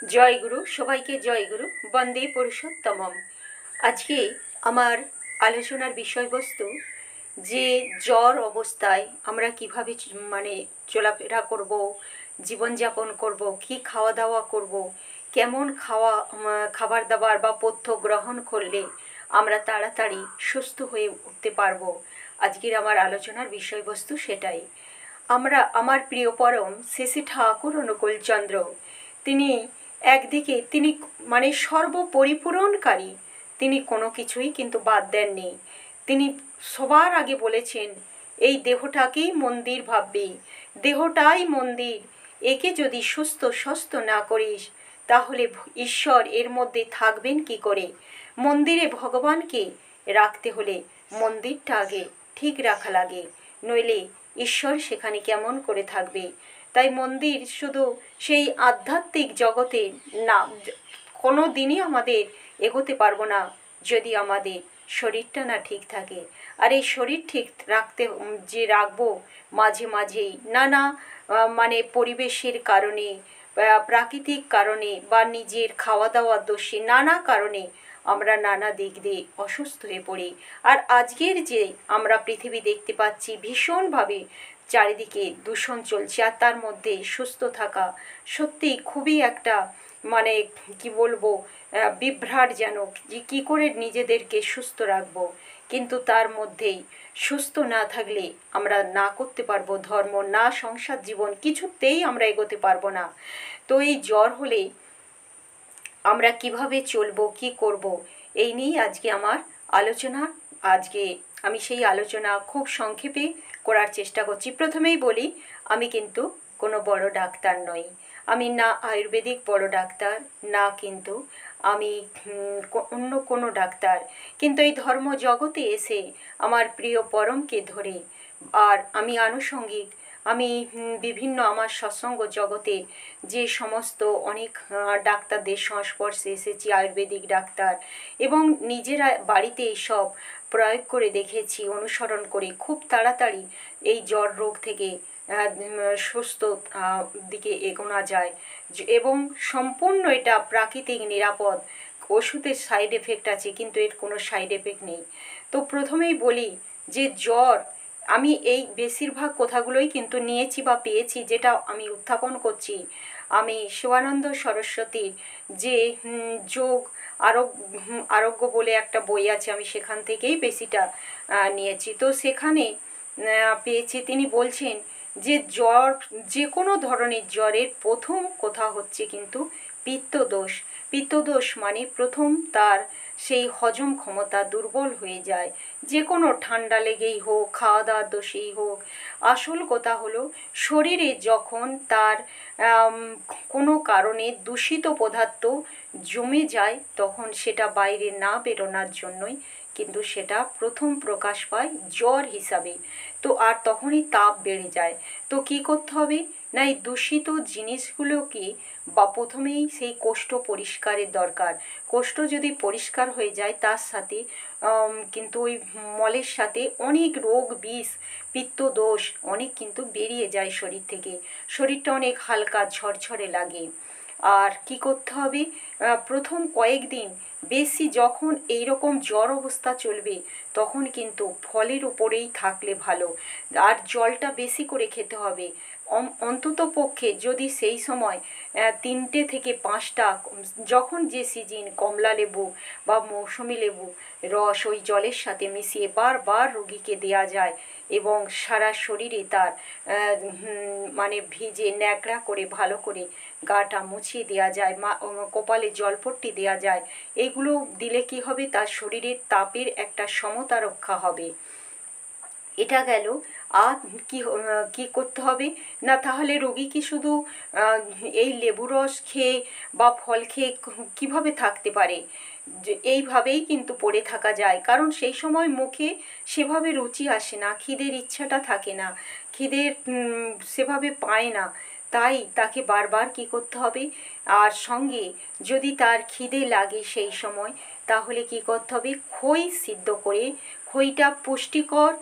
জয় গুরু, সবাইকে জয় গুরু, বন্দে পুরুষোত্তমম। আজকে আমার আলোচনার বিষয়বস্তু যে জ্বর অবস্থায় আমরা কিভাবে চলাফেরা করব, জীবনযাপন করব, কি খাওয়া দাওয়া করব, কেমন খাবার দাবার বা পথ্য গ্রহণ করলে আমরা তাড়াতাড়ি সুস্থ হয়ে উঠতে পারবো। আজকের আমার আলোচনার বিষয়বস্তু সেটাই। আমার প্রিয় পরম শ্রী ঠাকুর অনুকূলচন্দ্র, তিনি একদিকে তিনি সর্বপরিপূরণকারী, তিনি কোনো কিছুই কিন্তু বাদ দেননি। তিনি সবার আগে বলেছেন, এই দেহটাকেই মন্দির ভাববি, দেহটাই মন্দির, একে যদি সুস্থ স্বস্থ না করিস তাহলে ঈশ্বর এর মধ্যে থাকবেন কি করে। মন্দিরে ভগবানকে রাখতে হলে মন্দিরটা আগে ঠিক রাখা লাগে, নইলে ঈশ্বর সেখানে কেমন করে থাকবে। তাই মন্দির শুধু সেই আধ্যাত্মিক জগতে না, কোনো দিনই আমাদের এগোতে পারবো না যদি আমাদের শরীরটা না ঠিক থাকে। আর এই শরীর ঠিক রাখতে যে রাখবো, মাঝে মাঝেই নানা পরিবেশের কারণে, প্রাকৃতিক কারণে বা নিজের খাওয়া দাওয়ার দোষে নানা কারণে আমরা নানা দিক দিয়ে অসুস্থ হয়ে পড়ি। আর আজকের যে আমরা পৃথিবী দেখতে পাচ্ছি, ভীষণভাবে চারিদিকে দূষণ চলছে, আর তার মধ্যে সুস্থ থাকা সত্যি খুবই একটা মানে কি বলবো, বিভ্রাট যেন, যে কী করে নিজেদেরকে সুস্থ রাখবো। কিন্তু তার মধ্যেই সুস্থ না থাকলে আমরা না করতে পারবো ধর্ম, না সংসার জীবন, কিছুতেই আমরা এগোতে পারবো না। তো এই জ্বর হলে আমরা কিভাবে চলবো, কি করব, এই নিয়েই আজকে আমার আলোচনা। আজকে আমি সেই আলোচনা খুব সংক্ষেপে করার চেষ্টা করছি। প্রথমেই বলি, আমি কিন্তু কোনো বড় ডাক্তার নই। আমি না আয়ুর্বেদিক বড় ডাক্তার, না কিন্তু আমি অন্য কোনো ডাক্তার। কিন্তু এই ধর্ম জগতে এসে আমার প্রিয় পরমকে ধরে, আর আমি আনুষঙ্গিক, আমি বিভিন্ন আমার সৎসঙ্গ জগতে যে সমস্ত অনেক ডাক্তারদের সংস্পর্শে এসেছি, আয়ুর্বেদিক ডাক্তার, এবং নিজেরা বাড়িতে এইসব প্রয়োগ করে দেখেছি, অনুসরণ করে খুব তাড়াতাড়ি এই জ্বর রোগ থেকে সুস্থ দিকে এগোনো যায়। এবং সম্পূর্ণ এটা প্রাকৃতিক, নিরাপদ। ওষুধের সাইড এফেক্ট আছে, কিন্তু এর কোনো সাইড এফেক্ট নেই। তো প্রথমেই বলি যে জ্বর, আমি এই বেশিরভাগ কথাগুলোই কিন্তু নিয়েছি বা পেয়েছি, যেটা আমি উত্থাপন করছি আমি শিবানন্দ সরস্বতীর যে যোগ আরোগ্য বলে একটা বই আছে, আমি সেখান থেকেই বেশিটা নিয়েছি। তো সেখানে পেয়েছি, তিনি বলছেন যে জ্বর, যে কোনো ধরনের জ্বরের প্রথম কথা হচ্ছে কিন্তু পিত্তদোষ। পিত্তদোষ মানে প্রথম তার সেই হজম ক্ষমতা দুর্বল হয়ে যায়, যে কোনো ঠান্ডা লেগেই হোক, খাওয়া দাওয়ার দোষেই হোক। আসল কথা হলো, শরীরে যখন তার কোনো কারণে দূষিত পদার্থ জমে যায়, তখন সেটা বাইরে না বেরোনোর জন্যই কিন্তু সেটা প্রথম প্রকাশ পায় জ্বর হিসাবে। তো আর তখনই তাপ বেড়ে যায়। তো কী করতে হবে না, এই দূষিত জিনিসগুলোকে বা প্রথমেই সেই কোষ্ঠ পরিষ্কারের দরকার। কোষ্ঠ যদি পরিষ্কার হয়ে যায়, তার সাথে কিন্তু ওই মলের সাথে অনেক রোগ, বিষ, পিত্তদোষ অনেক কিন্তু বেরিয়ে যায় শরীর থেকে। শরীরটা অনেক হালকা ঝরঝরে লাগে। আর কি করতে হবে, প্রথম কয়েকদিন বেশি যখন এই রকম জ্বর অবস্থা চলবে, তখন কিন্তু ফলের উপরেই থাকলে ভালো। আর জলটা বেশি করে খেতে হবে। অন্তত পক্ষে যদি সেই সময় 3টে থেকে 5টা, যখন যে সিজন, কমলা লেবু বা মৌসুমি লেবু রস ওই জলের সাথে মিশিয়ে বারবার রোগীকে দেয়া যায়, এবং সারা শরীরে তার ভিজে ন্যাকড়া করে ভালো করে গাটা মুছিয়ে দেওয়া যায়, কপালে জলপট্টি দেওয়া যায়। এইগুলো দিলে কি হবে, তার শরীরের তাপের একটা সমতা রক্ষা হবে। এটা গেল। আর কি করতে হবে না, তাহলে রোগী কি শুধু এই লেবু রস খেয়ে বা ফল খেয়ে কিভাবে থাকতে পারে? এইভাবেই কিন্তু পড়ে থাকা যায়, কারণ সেই সময় মুখে সেভাবে রুচি আসে না, খিদের ইচ্ছাটা থাকে না, খিদের সেভাবে পায় না। তাই তাকে বারবার কি করতে হবে। আর সঙ্গে যদি তার খিদে লাগে সেই সময়, তাহলে কি করতে হবে, খই সিদ্ধ করে, খইটা পুষ্টিকর,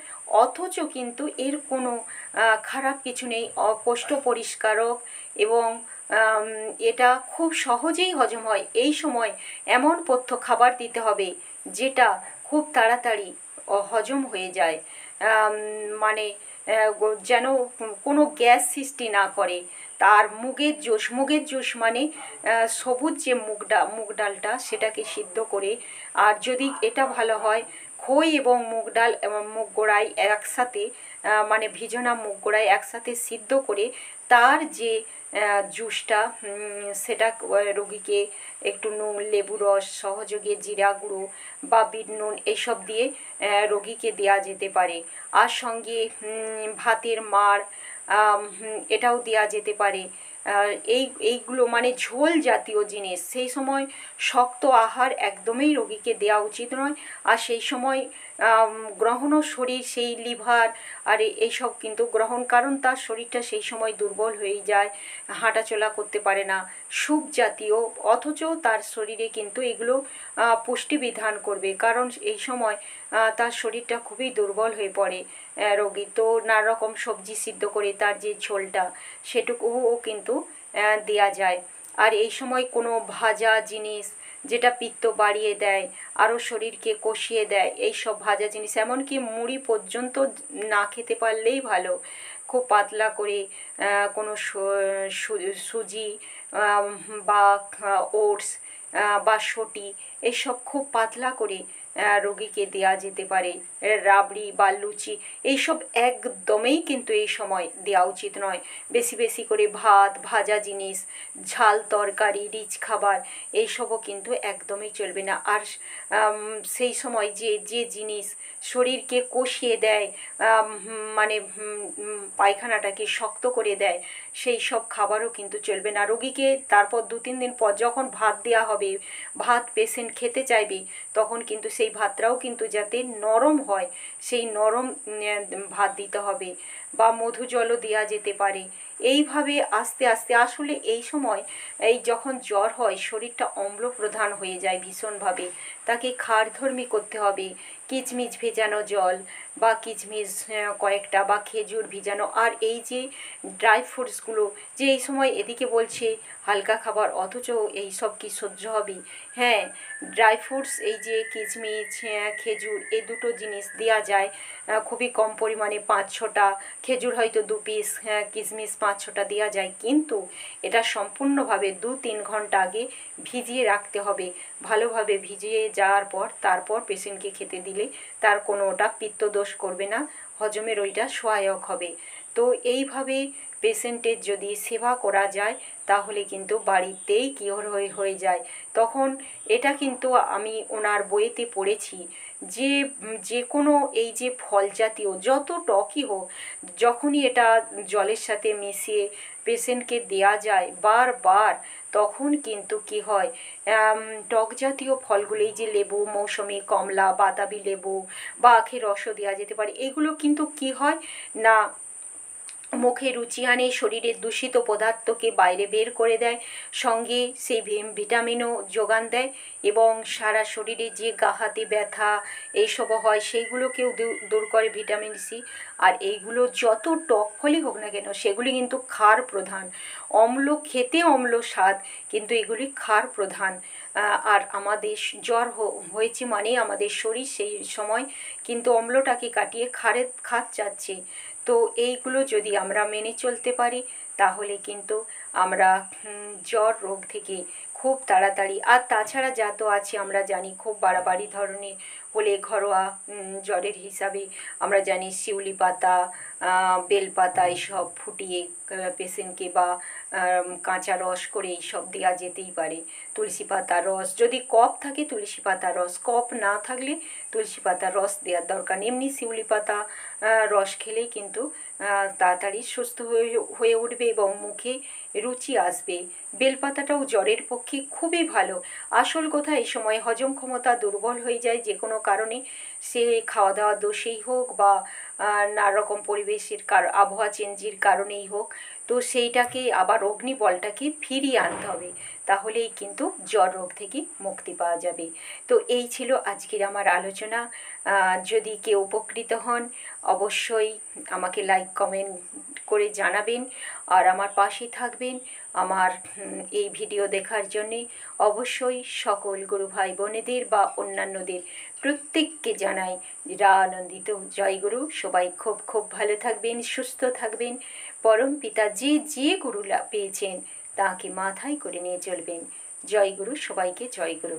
অথচ কিন্তু এর কোনো খারাপ কিছু নেই, কোষ্ঠ পরিষ্কারক এবং এটা খুব সহজেই হজম হয়। এই সময় এমন পথ্য খাবার দিতে হবে যেটা খুব তাড়াতাড়ি হজম হয়ে যায়, মানে যেন কোনো গ্যাস সৃষ্টি না করে। তার মুগের জোশ মানে সবুজ যে মুগ ডালটা সেটাকে সিদ্ধ করে, আর যদি এটা ভালো হয় খই এবং মুগ ডাল এবং মুগ গোড়াই একসাথে, মানে ভিজনা মুগ গোড়াই একসাথে সিদ্ধ করে তার যে জুসটা, সেটা রোগীকে একটু নুন, লেবু রস, সহযোগে জিরা গুঁড়ো বা বিট নুন এইসব দিয়ে রোগীকে দেওয়া যেতে পারে। আর সঙ্গে ভাতের মাড়, এটাও দেওয়া যেতে পারে। এইগুলো মানে ঝোল জাতীয় জিনিস সেই সময় শক্ত আহার একদমই রোগীকে দেওয়া উচিত নয়। আর সেই সময় গ্রহণও শরীর সেই লিভার আর এইসব কিন্তু গ্রহণ, কারণ তার শরীরটা সেই সময় দুর্বল হয়ে যায়, হাঁটাচলা করতে পারে না, স্যুপ জাতীয়, অথচ তার শরীরে কিন্তু এগুলো পুষ্টি বিধান করবে, কারণ এই সময় তার শরীরটা খুবই দুর্বল হয়ে পড়ে রোগী। তো নানা রকম সবজি সিদ্ধ করে তার যে ঝোলটা সেটুকুও কিন্তু দেয়া যায়। আর এই সময় কোনো ভাজা জিনিস যেটা পিত্ত বাড়িয়ে দেয়, আরও শরীরকে কষিয়ে দেয়, এই সব ভাজা জিনিস, এমনকি মুড়ি পর্যন্ত না খেতে পারলেই ভালো। খুব পাতলা করে কোনো সুজি বা ওটস বা সটি এইসব খুব পাতলা করে রোগীকে দেওয়া যেতে পারে। রাবড়ি বা লুচি এইসব একদমই কিন্তু এই সময় দেওয়া উচিত নয়। বেশি বেশি করে ভাত, ভাজা জিনিস, ঝাল তরকারি, রিচ খাবার এইসবও কিন্তু একদমই চলবে না। আর সেই সময় যে জিনিস শরীরকে কষিয়ে দেয়, মানে পায়খানাটাকে শক্ত করে দেয়, সেই সব খাবারও কিন্তু চলবে না। রোগীকে তারপর 2-3 দিন পর যখন ভাত দেওয়া হবে, ভাত পেশেন্ট খেতে চাইবে, তখন কিন্তু সেই ভাতটাও কিন্তু যাতে নরম হয় সেই নরম ভাত দিতে হবে, বা মধু জলও দেওয়া যেতে পারে। এইভাবে আস্তে আস্তে, আসলে এই সময় এই যখন জ্বর হয় শরীরটা অম্ল প্রধান হয়ে যায় ভীষণভাবে, তাকে খাড়ধর্মী করতে হবে। কিচমিচ ভেজানো জল বা কিচমিচ কয়েকটা বা খেজুর ভিজানো, আর এই যে ড্রাই ফ্রুটসগুলো, যে এই সময় এদিকে বলছে হালকা খাবার, অথচ এই সব কি সহ্য হবে? হ্যাঁ, ড্রাই ফ্রুটস এই যে কিচমিচ, খেজুর, এই দুটো জিনিস দেওয়া যায় খুবই কম পরিমাণে, 5-6টা খেজুর হয়তো 2 পিস, কিশমিশ 5-6টা দেওয়া যায়, কিন্তু এটা সম্পূর্ণভাবে 2-3 ঘন্টা আগে ভিজিয়ে রাখতে হবে। ভালোভাবে ভিজিয়ে যাওয়ার পর তারপর পেশেন্টকে খেতে দিলে তার কোনো ওটা পিত্তদোষ করবে না, হজমের ওইটা সহায়ক হবে। তো এইভাবে পেশেন্টের যদি সেবা করা যায় তাহলে কিন্তু বাড়িতেই কিওর হয়ে যায়। তখন এটা কিন্তু আমি ওনার বইয়েতে পড়েছি যে যে কোনো এই যে ফল জাতীয় যত টকই হোক, যখনই এটা জলের সাথে মিশিয়ে পেশেন্টকে দেয়া যায় বারবার, তখন কিন্তু কি হয়, টক জাতীয় ফলগুলো এই যে লেবু, মৌসুমী, কমলা, বাতাবি লেবু বা আখের রসও দেওয়া যেতে পারে। এগুলো কিন্তু কি হয় না, মুখে রুচি আনে, শরীরের দূষিত পদার্থকে বাইরে বের করে দেয়, সঙ্গে সেই ভিটামিনও যোগান দেয়, এবং সারা শরীরে যে গা হাতে ব্যথা এইসবও হয় সেইগুলোকেও দূর করে ভিটামিন সি। আর এইগুলো যত টক ফলই হোক না কেন সেগুলি কিন্তু ক্ষার প্রধান, অম্ল খেতে অম্ল স্বাদ, কিন্তু এগুলি ক্ষার প্রধান। আর আমাদের জ্বর হয়েছে মানে আমাদের শরীর সেই সময় কিন্তু অম্লটাকে কাটিয়ে খাত চাচ্ছে। তো এইগুলো যদি আমরা মেনে চলতে পারি তাহলে কিন্তু আমরা জ্বর রোগ থেকে খুব তাড়াতাড়ি, আর তাছাড়া যা তো আছে আমরা জানি, খুব বাড়াবাড়ি ধরনের হলে ঘরোয়া জ্বরের হিসাবে আমরা জানি শিউলি পাতা, বেলপাতা এইসব ফুটিয়ে পেশেন্টকে, বা কাঁচা রস করে এইসব দেওয়া যেতেই পারে। তুলসী পাতার রস, যদি কফ থাকে তুলসী পাতার রস, কফ না থাকলে তুলসী পাতার রস দেওয়ার দরকার নেই। এমনি শিউলি পাতা রস খেলেই কিন্তু তাড়াতাড়ি সুস্থ হয়ে উঠবে এবং মুখে রুচি আসবে। বেলপাতাটাও জ্বরের পক্ষে খুবই ভালো। আসল কথা এই সময় হজম ক্ষমতা দুর্বল হয়ে যায় যে কোনো কারণে, সে খাওয়া দাওয়া দোষেই হোক বা নানা রকম পরিবেশের আবহাওয়া চেঞ্জের কারণেই হোক, তো সেইটাকে আবার অগ্নিবলটাকে ফিরিয়ে আনতে হবে, তাহলেই কিন্তু জ্বর রোগ থেকে মুক্তি পাওয়া যাবে। তো এই ছিল আজকের আমার আলোচনা। যদি কেউ উপকৃত হন অবশ্যই আমাকে লাইক কমেন্ট করে জানাবেন, আর আমার পাশে থাকবেন। আমার এই ভিডিও দেখার জন্যে অবশ্যই সকল গুরু ভাই বোনেদের বা অন্যান্যদের প্রত্যেককে জানাই আনন্দিত জয় গুরু। সবাই খুব খুব ভালো থাকবেন, সুস্থ থাকবেন। পরম পিতা যে যে গুরু পেয়েছেন তাকে মাথায় করে নিয়ে চলবেন। জয় গুরু, সবাইকে জয় গুরু।